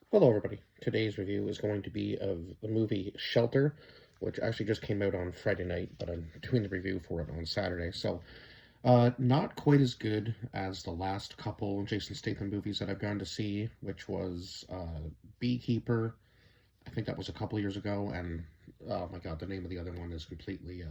Hello, everybody. Today's review is going to be of the movie Shelter, which actually just came out on Friday night, but I'm doing the review for it on Saturday. Not quite as good as the last couple Jason Statham movies that I've gone to see, which was Beekeeper. I think that was a couple years ago, and oh my god, the name of the other one is completely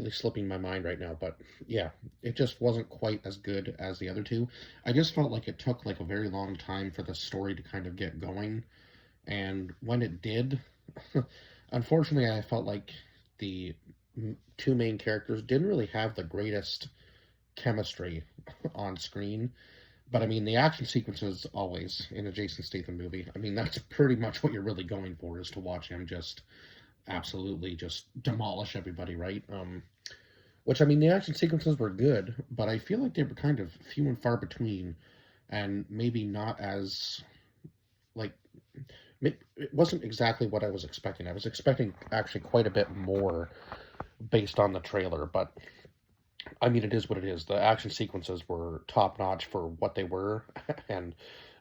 slipping my mind right now. But yeah, it just wasn't quite as good as the other two. I just felt like it took like a very long time for the story to kind of get going, and when it did, unfortunately, I felt like the two main characters didn't really have the greatest chemistry on screen. But I mean, the action sequences always in a Jason Statham movie. I mean, that's pretty much what you're really going for, is to watch him just absolutely just demolish everybody, right? Which, I mean, the action sequences were good, but I feel like they were kind of few and far between, and maybe not as like it wasn't exactly what I was expecting. I was expecting actually quite a bit more based on the trailer, but I mean, it is what it is. The action sequences were top notch for what they were, and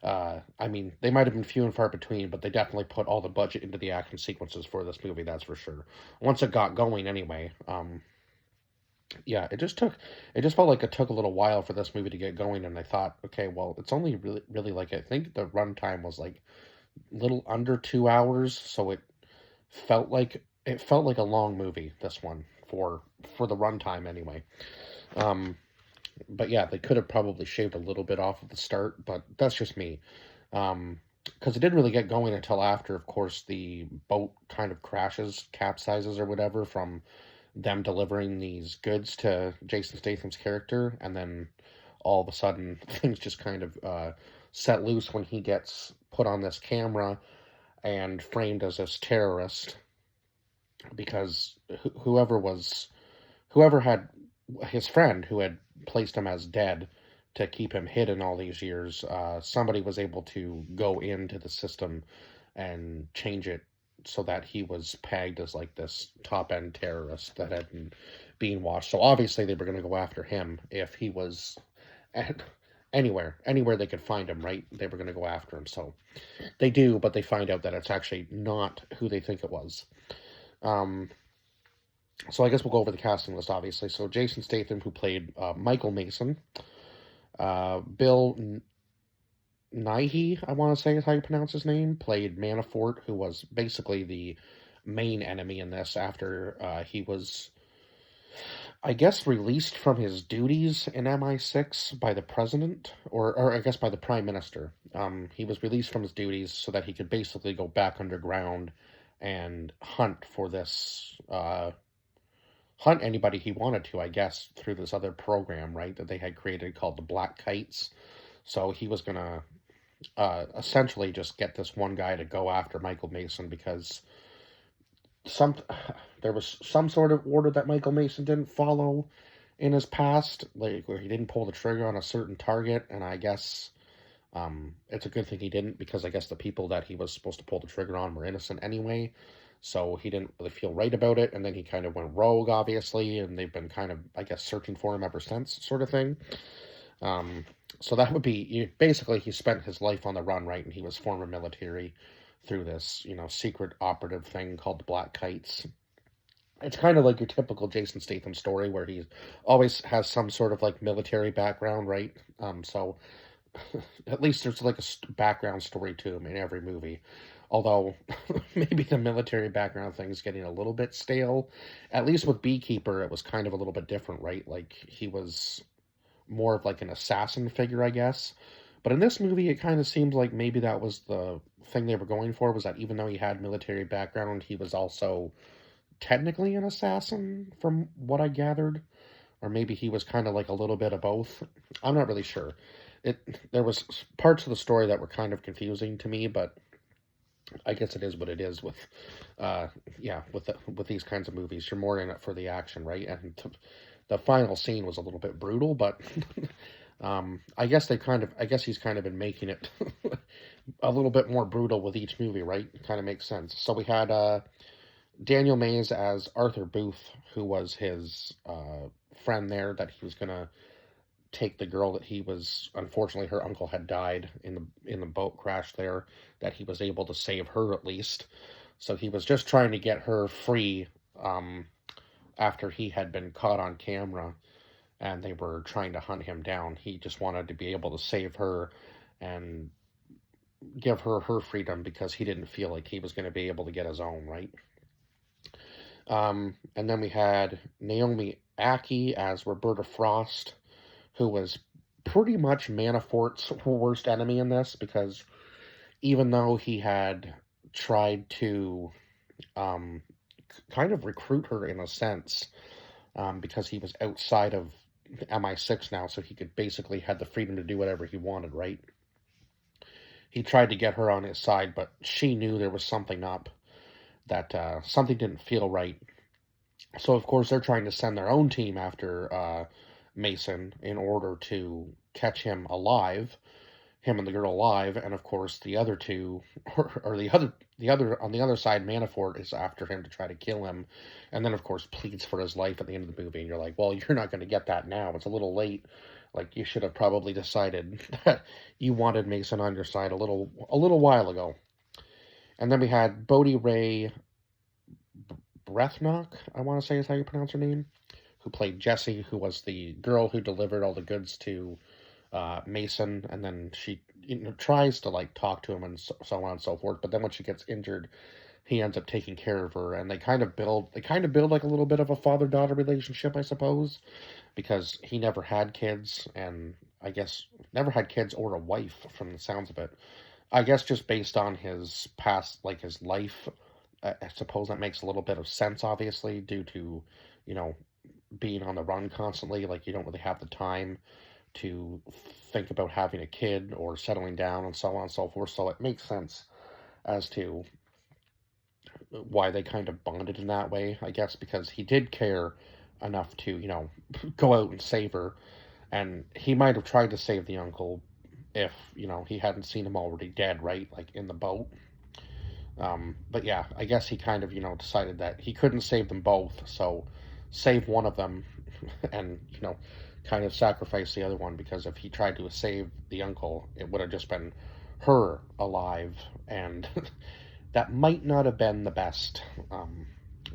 I mean, they might have been few and far between, but they definitely put all the budget into the action sequences for this movie. That's for sure. Once it got going, anyway. Yeah, it just felt like it took a little while for this movie to get going, and I thought, okay, well, it's only really like I think the runtime was like little under 2 hours, so it felt like a long movie. This one for the runtime anyway. Um, but yeah, they could have probably shaved a little bit off at the start, but that's just me. Because it didn't really get going until after, of course, the boat kind of crashes, capsizes, or whatever from them delivering these goods to Jason Statham's character, and then all of a sudden things just kind of set loose when he gets put on this camera and framed as this terrorist because whoever had his friend who had placed him as dead to keep him hidden all these years, somebody was able to go into the system and change it so that he was pegged as like this top end terrorist that had been being watched. So obviously they were going to go after him if he was at anywhere they could find him, right? They were going to go after him. So they do, but they find out that it's actually not who they think it was. Um, so I guess we'll go over the casting list, obviously. So Jason Statham, who played Michael Mason, Bill Nighy, I want to say is how you pronounce his name, played Manafort, who was basically the main enemy in this after he was, I guess, released from his duties in MI6 by the president, or I guess by the prime minister. He was released from his duties so that he could basically go back underground and hunt for this hunt anybody he wanted to, I guess, through this other program, right, that they had created called the Black Kites. So he was going to essentially just get this one guy to go after Michael Mason because some there was some sort of order that Michael Mason didn't follow in his past, like where he didn't pull the trigger on a certain target, and I guess it's a good thing he didn't because I guess the people that he was supposed to pull the trigger on were innocent anyway. So he didn't really feel right about it, and then he kind of went rogue, obviously, and they've been kind of, I guess, searching for him ever since, sort of thing. Um, so that would be basically he spent his life on the run, right? And he was former military through this, secret operative thing called the Black Kites. It's kind of like your typical Jason Statham story where he always has some sort of like military background, right? So at least there's like a background story to him in every movie. Although maybe the military background thing is getting a little bit stale. At least with Beekeeper, it was kind of a little bit different, right? Like he was more of like an assassin figure, I guess. But in this movie, it kind of seemed like maybe that was the thing they were going for, was that even though he had military background, he was also technically an assassin, from what I gathered. Or maybe he was kind of like a little bit of both. I'm not really sure. There was parts of the story that were kind of confusing to me, but I guess it is what it is with, uh, yeah, with these kinds of movies. You're more in it for the action, right? And the final scene was a little bit brutal, but I guess he's kind of been making it a little bit more brutal with each movie, right? It kind of makes sense. So we had Daniel Mays as Arthur Booth, who was his friend there that he was gonna take the girl that he was, unfortunately her uncle had died in the boat crash there, that he was able to save her at least. So he was just trying to get her free, um, after he had been caught on camera and they were trying to hunt him down. He just wanted to be able to save her and give her her freedom because he didn't feel like he was going to be able to get his own, right? And then we had Naomi Ackie as Roberta Frost, who was pretty much Manafort's worst enemy in this, because even though he had tried to um, kind of recruit her in a sense, because he was outside of MI6 now, so he could basically had the freedom to do whatever he wanted, right? He tried to get her on his side, but she knew there was something up, that something didn't feel right. So, of course, they're trying to send their own team after Mason in order to catch him alive, him and the girl alive, and of course the other two, or the other on the other side, Manafort is after him to try to kill him, and then of course pleads for his life at the end of the movie, and you're like, well, you're not going to get that now. It's a little late. Like, you should have probably decided that you wanted Mason on your side a little while ago. And then we had Bodhi Ray Brethnock, I want to say is how you pronounce her name, who played Jessie, who was the girl who delivered all the goods to Mason, and then she tries to like talk to him and so on and so forth. But then when she gets injured, he ends up taking care of her, and they kind of build like a little bit of a father daughter relationship, I suppose, because he never had kids, and I guess never had kids or a wife from the sounds of it. I guess just based on his past, like his life, I suppose that makes a little bit of sense, obviously, due to, you know, being on the run constantly. Like, you don't really have the time to think about having a kid or settling down and so on and so forth. So it makes sense as to why they kind of bonded in that way, I guess, because he did care enough to, you know, go out and save her. And he might have tried to save the uncle if, you know, he hadn't seen him already dead, right? Like in the boat. But yeah, I guess he kind of, you know, decided that he couldn't save them both, so save one of them and, you know, kind of sacrifice the other one, because if he tried to save the uncle, it would have just been her alive, and that might not have been the best,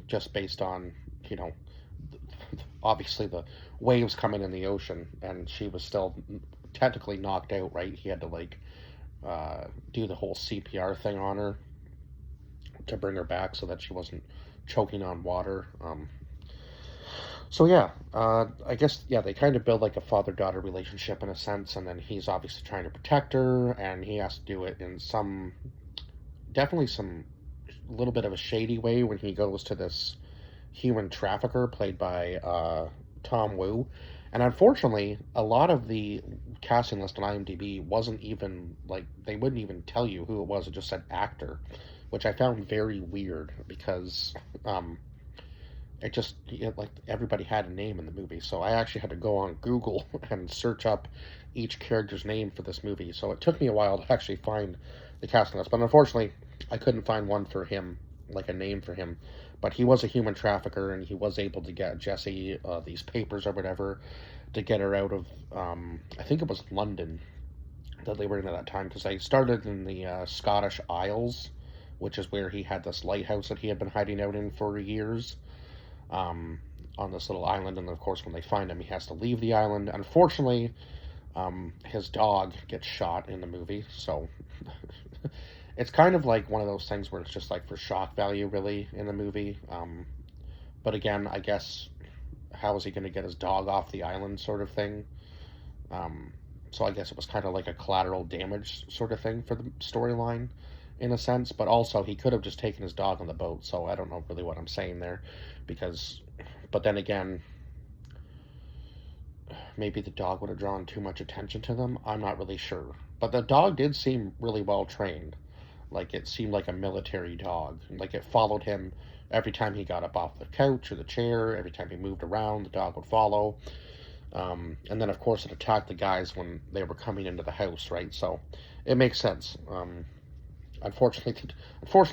just based on, you know, obviously the waves coming in the ocean, and she was still technically knocked out, right? He had to, like, do the whole CPR thing on her to bring her back so that she wasn't choking on water. So yeah, I guess, yeah, they kind of build like a father-daughter relationship in a sense, and then he's obviously trying to protect her, and he has to do it in some, definitely some little bit of a shady way when he goes to this human trafficker played by Tom Wu. And unfortunately, a lot of the casting list on IMDb wasn't even, like, they wouldn't even tell you who it was. It just said actor, which I found very weird, because it just, like, everybody had a name in the movie. So I actually had to go on Google and search up each character's name for this movie. So it took me a while to actually find the casting list. But unfortunately, I couldn't find one for him, like a name for him. But he was a human trafficker, and he was able to get Jessie these papers or whatever to get her out of, I think it was London that they were in at that time, because they started in the Scottish Isles, which is where he had this lighthouse that he had been hiding out in for years, on this little island. And of course, when they find him, he has to leave the island. Unfortunately, his dog gets shot in the movie, so it's kind of like one of those things where it's just like for shock value, really, in the movie. But again, I guess, how is he going to get his dog off the island, sort of thing? So I guess it was kind of like a collateral damage sort of thing for the storyline, in a sense. But also, he could have just taken his dog on the boat, so I don't know really what I'm saying there, because, but then again, maybe the dog would have drawn too much attention to them. I'm not really sure. But the dog did seem really well trained. Like, it seemed like a military dog. Like, it followed him every time he got up off the couch or the chair. Every time he moved around, the dog would follow. And then, of course, it attacked the guys when they were coming into the house, right? So it makes sense. Unfortunately,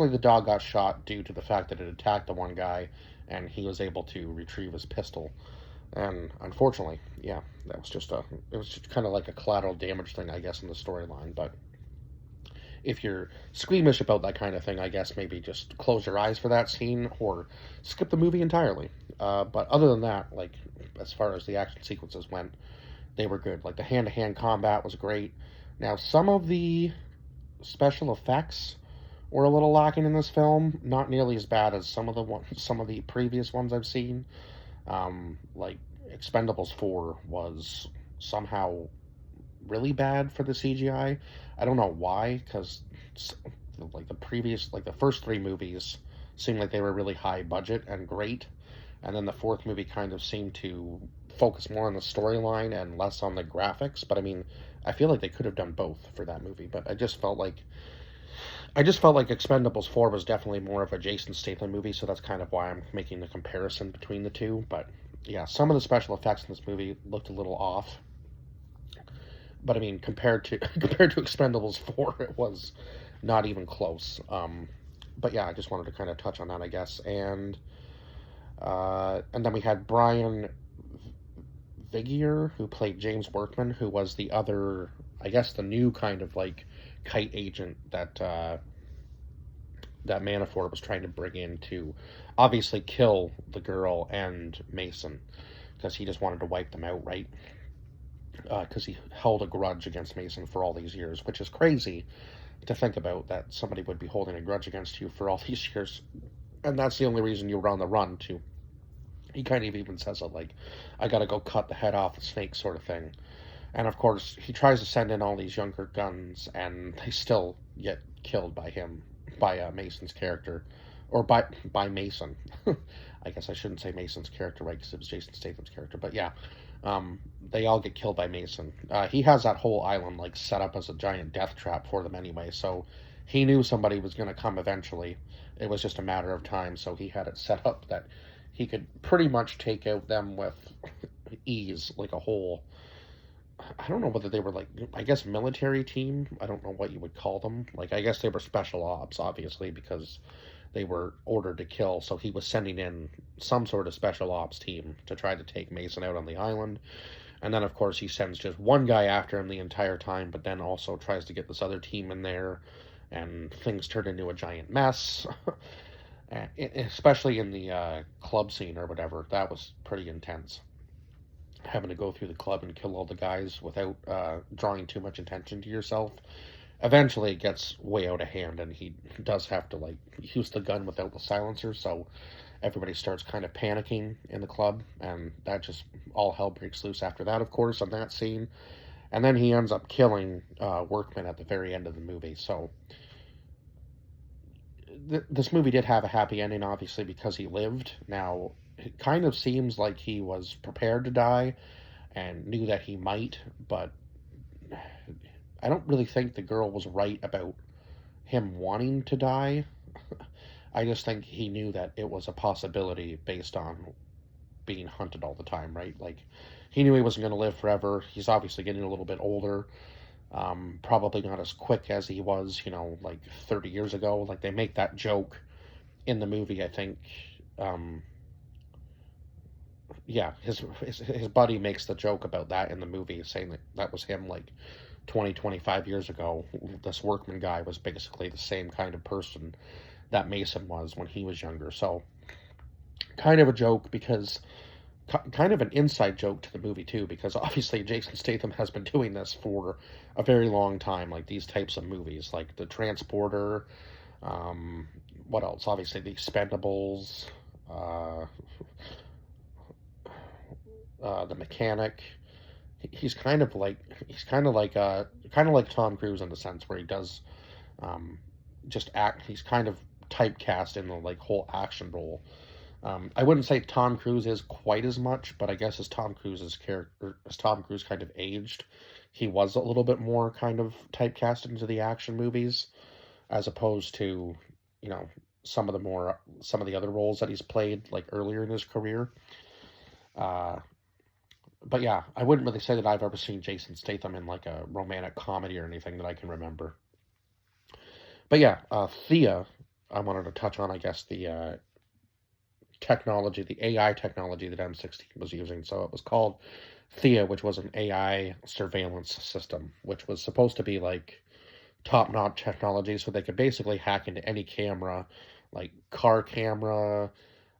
the dog got shot due to the fact that it attacked the one guy, and he was able to retrieve his pistol. And unfortunately, yeah, that was just a it was just kind of like a collateral damage thing, I guess, in the storyline. But if you're squeamish about that kind of thing, I guess maybe just close your eyes for that scene or skip the movie entirely. But other than that, like as far as the action sequences went, they were good. Like the hand to hand combat was great. Now, some of the special effects were a little lacking in this film. Not nearly as bad as some of the previous ones I've seen. Like Expendables 4 was somehow really bad for the CGI. I don't know why, because like the first three movies seemed like they were really high budget and great, and then the fourth movie kind of seemed to focus more on the storyline and less on the graphics. But I mean, I feel like they could have done both for that movie. But I just felt like Expendables 4 was definitely more of a Jason Statham movie, so that's kind of why I'm making the comparison between the two. But yeah, some of the special effects in this movie looked a little off. But I mean, compared to compared to Expendables 4, it was not even close. But yeah, I just wanted to kind of touch on that, I guess. And then we had Brian Vigier, who played James Workman, who was the other, I guess, the new kind of like kite agent that Manafort was trying to bring in to obviously kill the girl and Mason because he just wanted to wipe them out, right? Because he held a grudge against Mason for all these years, which is crazy to think about that somebody would be holding a grudge against you for all these years, and that's the only reason you were on the run too. He kind of even says it like, "I gotta go cut the head off a snake," sort of thing. And of course, he tries to send in all these younger guns, and they still get killed by him, by Mason's character, or by Mason. I guess I shouldn't say Mason's character, right? Because it was Jason Statham's character. But yeah, they all get killed by Mason. He has that whole island like set up as a giant death trap for them anyway. So he knew somebody was going to come eventually. It was just a matter of time. So he had it set up that he could pretty much take out them with ease, like a whole. I don't know whether they were like, I guess, military team. I don't know what you would call them. Like, I guess they were special ops, obviously, because they were ordered to kill. So he was sending in some sort of special ops team to try to take Mason out on the island. And then, of course, he sends just one guy after him the entire time, but then also tries to get this other team in there. And things turn into a giant mess. Especially in the club scene or whatever. That was pretty intense, having to go through the club and kill all the guys without drawing too much attention to yourself. Eventually, it gets way out of hand, and he does have to like use the gun without the silencer. So everybody starts kind of panicking in the club, and that just all hell breaks loose after that, of course, on that scene. And then he ends up killing Workman at the very end of the movie. So this movie did have a happy ending, obviously, because he lived. Now, it kind of seems like he was prepared to die and knew that he might, but I don't really think the girl was right about him wanting to die. I just think he knew that it was a possibility based on being hunted all the time, right? Like, he knew he wasn't going to live forever. He's obviously getting a little bit older. Probably not as quick as he was, like 30 years ago. Like, they make that joke in the movie, I think. Yeah, his buddy makes the joke about that in the movie, saying that that was him like 20, 25 years ago. This Workman guy was basically the same kind of person that Mason was when he was younger. So, kind of a joke because kind of an inside joke to the movie too, because obviously Jason Statham has been doing this for a very long time, like these types of movies, like The Transporter. Um, what else? Obviously, The Expendables, uh, The Mechanic. He's kind of like Tom Cruise in the sense where he does um, just act. He's kind of typecast in the like whole action role. I wouldn't say Tom Cruise is quite as much, but I guess as Tom Cruise kind of aged, he was a little bit more kind of typecast into the action movies, as opposed to, you know, some of the other roles that he's played like earlier in his career. Uh, but yeah, I wouldn't really say that I've ever seen Jason Statham in like a romantic comedy or anything that I can remember. But yeah, Thea, I wanted to touch on, I guess, the technology, the AI technology that M16 was using. So it was called Thea, which was an AI surveillance system, which was supposed to be like top-notch technology, so they could basically hack into any camera, like car camera,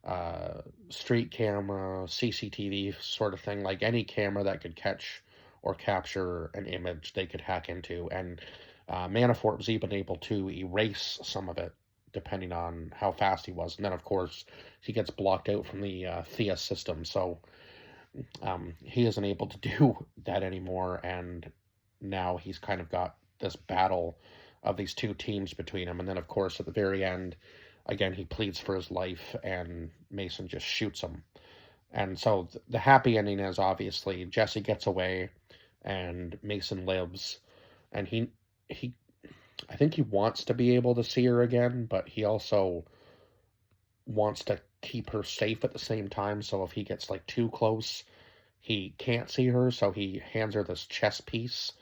uh, street camera, CCTV sort of thing, like any camera that could catch or capture an image, they could hack into. And Manafort was even able to erase some of it, depending on how fast he was. And then, of course, he gets blocked out from the Thea system, so he isn't able to do that anymore. And now he's kind of got this battle of these two teams between him. And then, of course, at the very end, again, he pleads for his life, and Mason just shoots him. And so the happy ending is obviously Jesse gets away, and Mason lives, and he I think he wants to be able to see her again, but he also wants to keep her safe at the same time. So if he gets like too close, he can't see her. So he hands her this chess piece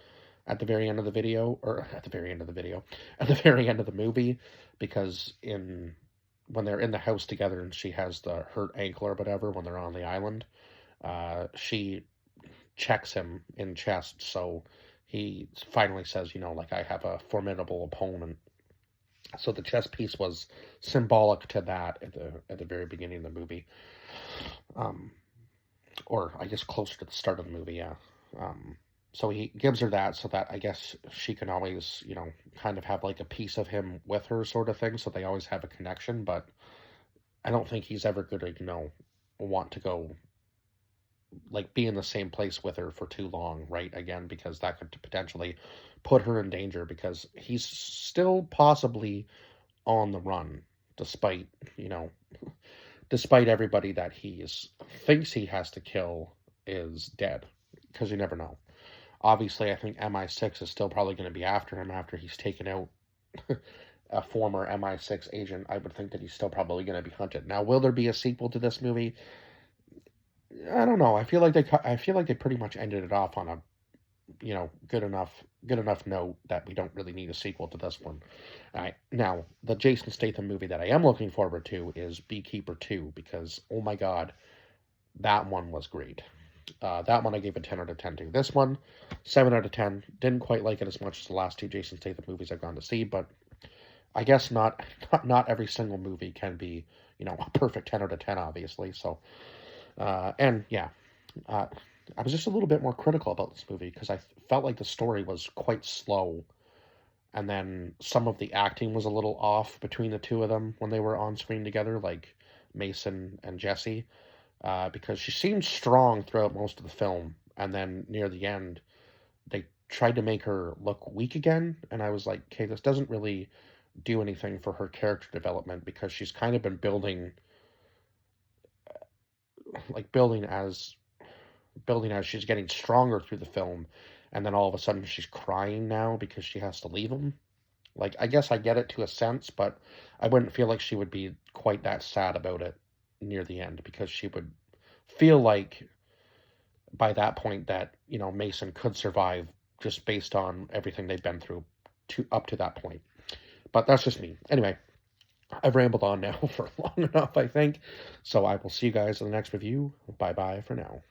at the very end of the video, or at the very end of the video, at the very end of the movie, because in when they're in the house together and she has the hurt ankle or whatever when they're on the island, she checks him in chess. So he finally says, like, I have a formidable opponent. So the chess piece was symbolic to that at the very beginning of the movie, um, or I guess closer to the start of the movie. Yeah. So he gives her that so that I guess she can always, kind of have like a piece of him with her, sort of thing. So they always have a connection. But I don't think he's ever going to, want to go like be in the same place with her for too long, right? Again, because that could potentially put her in danger, because he's still possibly on the run, despite you know despite everybody that thinks he has to kill is dead, because you never know. Obviously, I think MI6 is still probably going to be after him after he's taken out a former MI6 agent. I would think that he's still probably going to be hunted. Now, will there be a sequel to this movie? I don't know. I feel like they pretty much ended it off on a good enough note that we don't really need a sequel to this one. All right, now the Jason Statham movie that I am looking forward to is Beekeeper 2, because oh my god, that one was great. That one I gave a 10 out of 10 to. This one, 7 out of 10. Didn't quite like it as much as the last two Jason Statham movies I've gone to see, but I guess not every single movie can be, a perfect 10 out of 10, obviously. So, and yeah, uh, I was just a little bit more critical about this movie because I felt like the story was quite slow, and then some of the acting was a little off between the two of them when they were on screen together, like Mason and Jesse, because she seemed strong throughout most of the film, and then near the end, they tried to make her look weak again, and I was like, okay, this doesn't really do anything for her character development, because she's kind of been building as she's getting stronger through the film, and then all of a sudden she's crying now because she has to leave him. Like, I guess I get it to a sense, but I wouldn't feel like she would be quite that sad about it near the end, because she would feel like by that point that, Mason could survive just based on everything they've been through to up to that point. But that's just me. Anyway, I've rambled on now for long enough, I think. So I will see you guys in the next review. Bye bye for now.